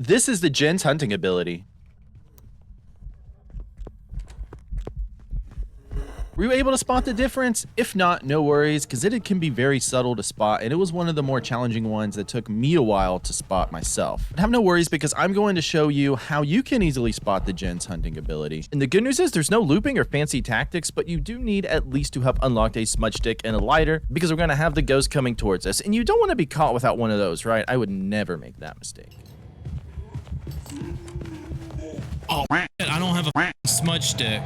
This is the Jinn's hunting ability. Were you able to spot the difference? If not, no worries, because it can be very subtle to spot, and it was one of the more challenging ones that took me a while to spot myself. But have no worries, because I'm going to show you how you can easily spot the Jinn's hunting ability. And the good news is there's no looping or fancy tactics, but you do need at least to have unlocked a smudge stick and a lighter, because we're going to have the ghost coming towards us, and you don't want to be caught without one of those, right? I would never make that mistake. Oh, I don't have a smudge stick.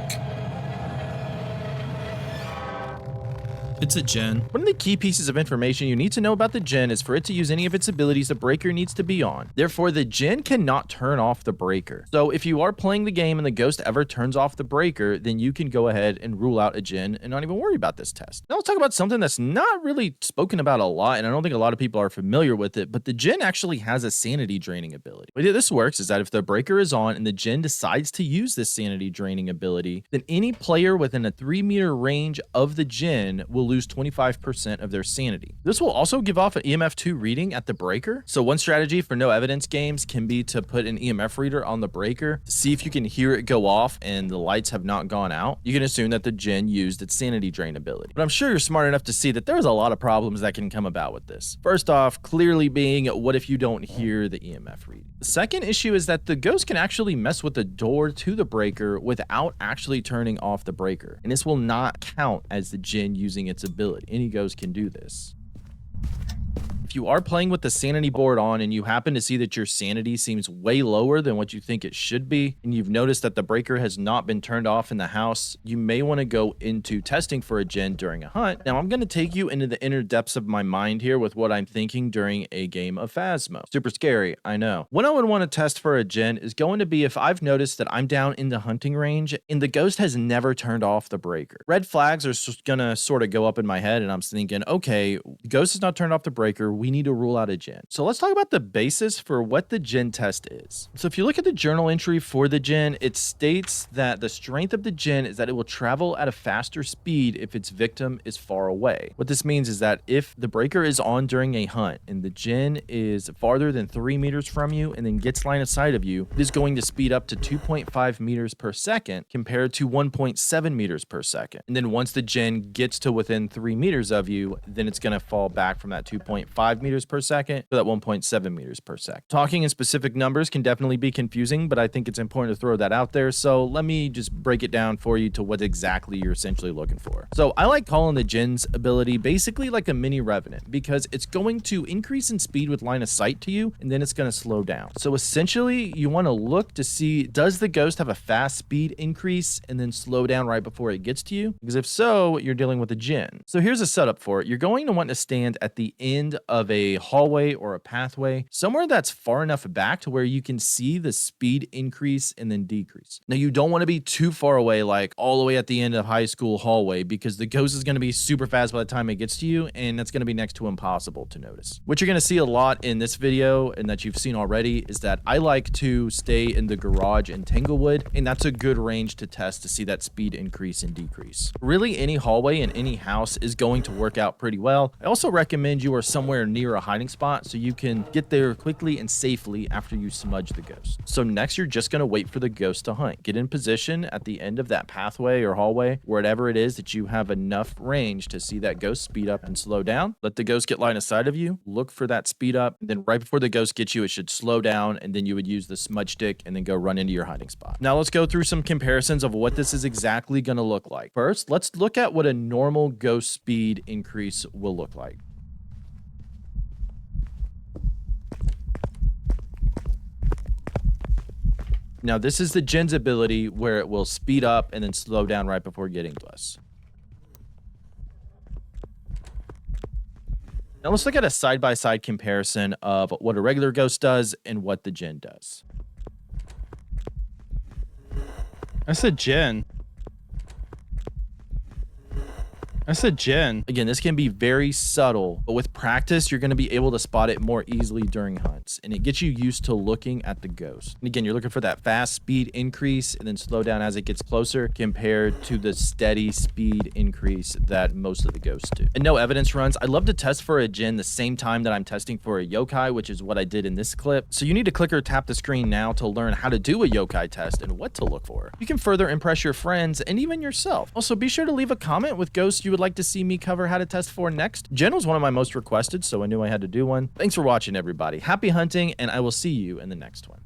It's a Jinn. One of the key pieces of information you need to know about the Jinn is for it to use any of its abilities, the breaker needs to be on. Therefore, the Jinn cannot turn off the breaker. So if you are playing the game and the ghost ever turns off the breaker, then you can go ahead and rule out a Jinn and not even worry about this test. Now let's talk about something that's not really spoken about a lot, and I don't think a lot of people are familiar with it, but the Jinn actually has a sanity draining ability. The way this works is that if the breaker is on and the Jinn decides to use this sanity draining ability, then any player within a 3-meter range of the Jinn will lose 25% of their sanity. This will also give off an EMF2 reading at the breaker. So one strategy for no evidence games can be to put an EMF reader on the breaker to see if you can hear it go off and the lights have not gone out. You can assume that the Jinn used its sanity drain ability. But I'm sure you're smart enough to see that there's a lot of problems that can come about with this. First off, clearly being, what if you don't hear the EMF reading? The second issue is that the ghost can actually mess with the door to the breaker without actually turning off the breaker. And this will not count as the Jinn using its ability. Any ghost can do this. If you are playing with the sanity board on and you happen to see that your sanity seems way lower than what you think it should be, and you've noticed that the breaker has not been turned off in the house, you may want to go into testing for a Jinn during a hunt. Now I'm going to take you into the inner depths of my mind here with what I'm thinking during a game of Phasmo. Super scary, I know. What I would want to test for a Jinn is going to be if I've noticed that I'm down in the hunting range and the ghost has never turned off the breaker. Red flags are going to sort of go up in my head, and I'm thinking, okay, the ghost has not turned off the breaker. We need to rule out a Jinn. So let's talk about the basis for what the Jinn test is. So if you look at the journal entry for the Jinn, it states that the strength of the Jinn is that it will travel at a faster speed if its victim is far away. What this means is that if the breaker is on during a hunt and the Jinn is farther than 3 meters from you and then gets line of sight of you, it is going to speed up to 2.5 meters per second compared to 1.7 meters per second. And then once the Jinn gets to within 3 meters of you, then it's going to fall back from that 2.5 meters per second to that 1.7 meters per second. Talking in specific numbers can definitely be confusing, but I think it's important to throw that out there. So let me just break it down for you to what exactly you're essentially looking for. So I like calling the Jinn's ability basically like a mini Revenant because it's going to increase in speed with line of sight to you, and then it's going to slow down. So essentially you want to look to see, does the ghost have a fast speed increase and then slow down right before it gets to you? Because if so, you're dealing with a Jinn. So here's a setup for it. You're going to want to stand at the end of a hallway or a pathway, somewhere that's far enough back to where you can see the speed increase and then decrease. Now you don't want to be too far away, like all the way at the end of high school hallway, because the ghost is going to be super fast by the time it gets to you, and that's going to be next to impossible to notice. What you're going to see a lot in this video and that you've seen already is that I like to stay in the garage in Tanglewood, and that's a good range to test to see that speed increase and decrease. Really, any hallway in any house is going to work out pretty well. I also recommend you are somewhere near a hiding spot so you can get there quickly and safely after you smudge the ghost. So next, you're just going to wait for the ghost to hunt. Get in position at the end of that pathway or hallway, wherever it is that you have enough range to see that ghost speed up and slow down. Let the ghost get line of sight of you. Look for that speed up. And then right before the ghost gets you, it should slow down, and then you would use the smudge stick and then go run into your hiding spot. Now let's go through some comparisons of what this is exactly going to look like. First, let's look at what a normal ghost speed increase will look like. Now, this is the Jinn's ability where it will speed up and then slow down right before getting to us. Now, let's look at a side-by-side comparison of what a regular ghost does and what the Jinn does. That's a Jinn. That's a Jinn. Again, this can be very subtle, but with practice, you're going to be able to spot it more easily during hunts, and it gets you used to looking at the ghost. And again, you're looking for that fast speed increase and then slow down as it gets closer compared to the steady speed increase that most of the ghosts do. And no evidence runs. I love to test for a Jinn the same time that I'm testing for a yokai, which is what I did in this clip. So you need to click or tap the screen now to learn how to do a yokai test and what to look for. You can further impress your friends and even yourself. Also, be sure to leave a comment with ghosts you would like to see me cover how to test for next. Jinn was one of my most requested, so I knew I had to do one. Thanks for watching, everybody. Happy hunting, and I will see you in the next one.